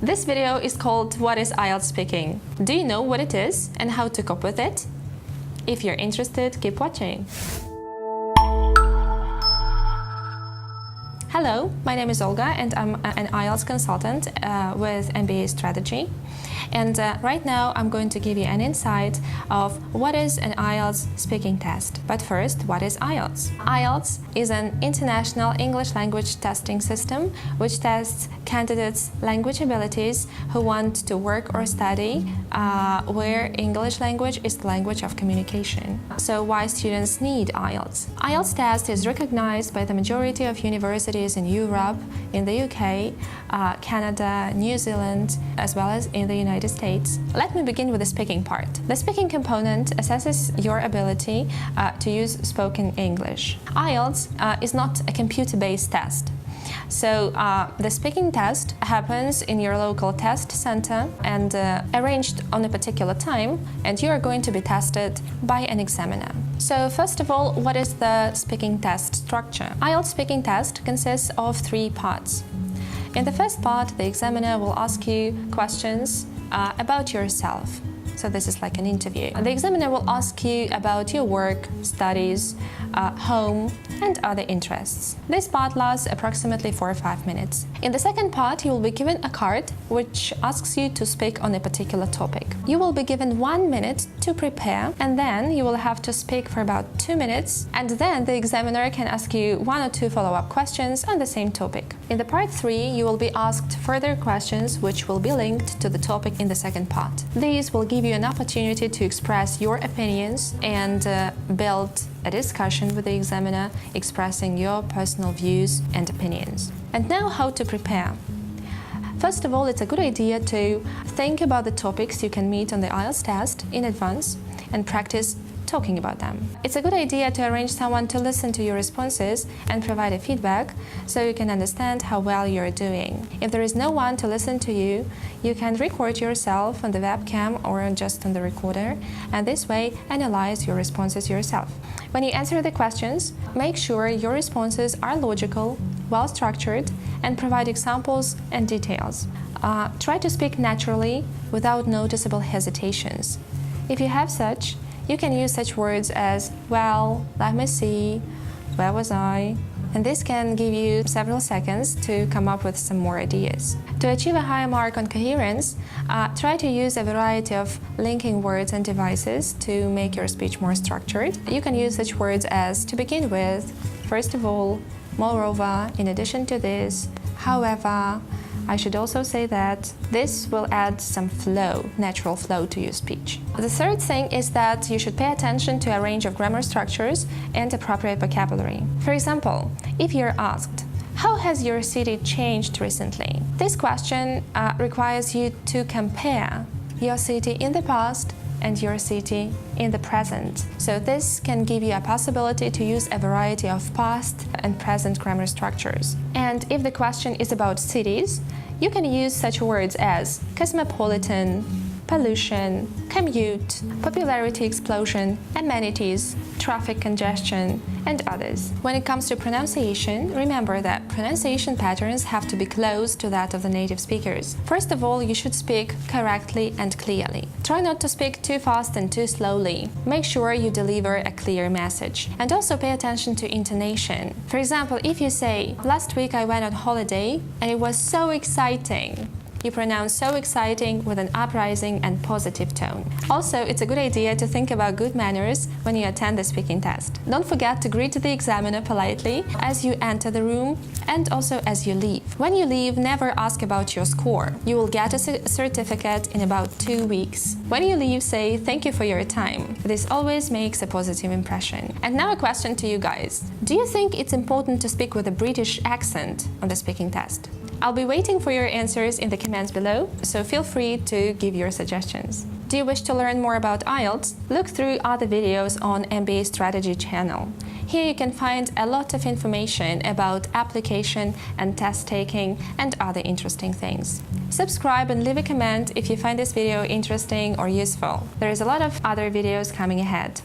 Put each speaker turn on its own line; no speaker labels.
This video is called What is IELTS Speaking? Do you know what it is and how to cope with it? If you're interested, keep watching. Hello, my name is Olga and I'm an IELTS consultant with MBA Strategy. And right now I'm going to give you an insight of what is an IELTS speaking test. But first, what is IELTS? IELTS is an international English language testing system which tests candidates' language abilities who want to work or study where English language is the language of communication. So why students need IELTS? IELTS test is recognized by the majority of universities in Europe, in the UK, Canada, New Zealand, as well as in the United States. Let me begin with the speaking part. The speaking component assesses your ability to use spoken English. IELTS is not a computer-based test. So the speaking test happens in your local test center and arranged on a particular time, and you are going to be tested by an examiner. So first of all, what is the speaking test structure? IELTS speaking test consists of 3 parts. In the first part, the examiner will ask you questions about yourself. So this is like an interview. The examiner will ask you about your work, studies, home, and other interests. This part lasts approximately 4 or 5 minutes. In the second part, you will be given a card which asks you to speak on a particular topic. You will be given 1 minute to prepare, and then you will have to speak for about 2 minutes, and then the examiner can ask you 1 or 2 follow-up questions on the same topic. In the part 3, you will be asked further questions which will be linked to the topic in the second part. These will give you an opportunity to express your opinions and build a discussion with the examiner, expressing your personal views and opinions. And now, how to prepare. First of all, it's a good idea to think about the topics you can meet on the IELTS test in advance and practice talking about them. It's a good idea to arrange someone to listen to your responses and provide a feedback so you can understand how well you're doing. If there is no one to listen to you, you can record yourself on the webcam or just on the recorder, and this way analyze your responses yourself. When you answer the questions, make sure your responses are logical, well-structured, and provide examples and details. Try to speak naturally without noticeable hesitations. If you have such, you can use such words as, well, let me see, where was I? And this can give you several seconds to come up with some more ideas. To achieve a higher mark on coherence, try to use a variety of linking words and devices to make your speech more structured. You can use such words as to begin with, first of all, moreover, in addition to this, however. I should also say that this will add some flow, natural flow to your speech. The third thing is that you should pay attention to a range of grammar structures and appropriate vocabulary. For example, if you're asked, how has your city changed recently? This question requires you to compare your city in the past and your city in the present. So this can give you a possibility to use a variety of past and present grammar structures. And if the question is about cities, you can use such words as cosmopolitan, pollution, commute, popularity explosion, amenities, traffic congestion, and others. When it comes to pronunciation, remember that pronunciation patterns have to be close to that of the native speakers. First of all, you should speak correctly and clearly. Try not to speak too fast and too slowly. Make sure you deliver a clear message. And also pay attention to intonation. For example, if you say, last week I went on holiday and it was so exciting, you pronounce so exciting with an uprising and positive tone. Also, it's a good idea to think about good manners when you attend the speaking test. Don't forget to greet the examiner politely as you enter the room and also as you leave. When you leave, never ask about your score. You will get a certificate in about 2 weeks. When you leave, say thank you for your time. This always makes a positive impression. And now a question to you guys. Do you think it's important to speak with a British accent on the speaking test? I'll be waiting for your answers in the comments below, so feel free to give your suggestions. Do you wish to learn more about IELTS? Look through other videos on MBA Strategy channel. Here you can find a lot of information about application and test taking and other interesting things. Subscribe and leave a comment if you find this video interesting or useful. There is a lot of other videos coming ahead.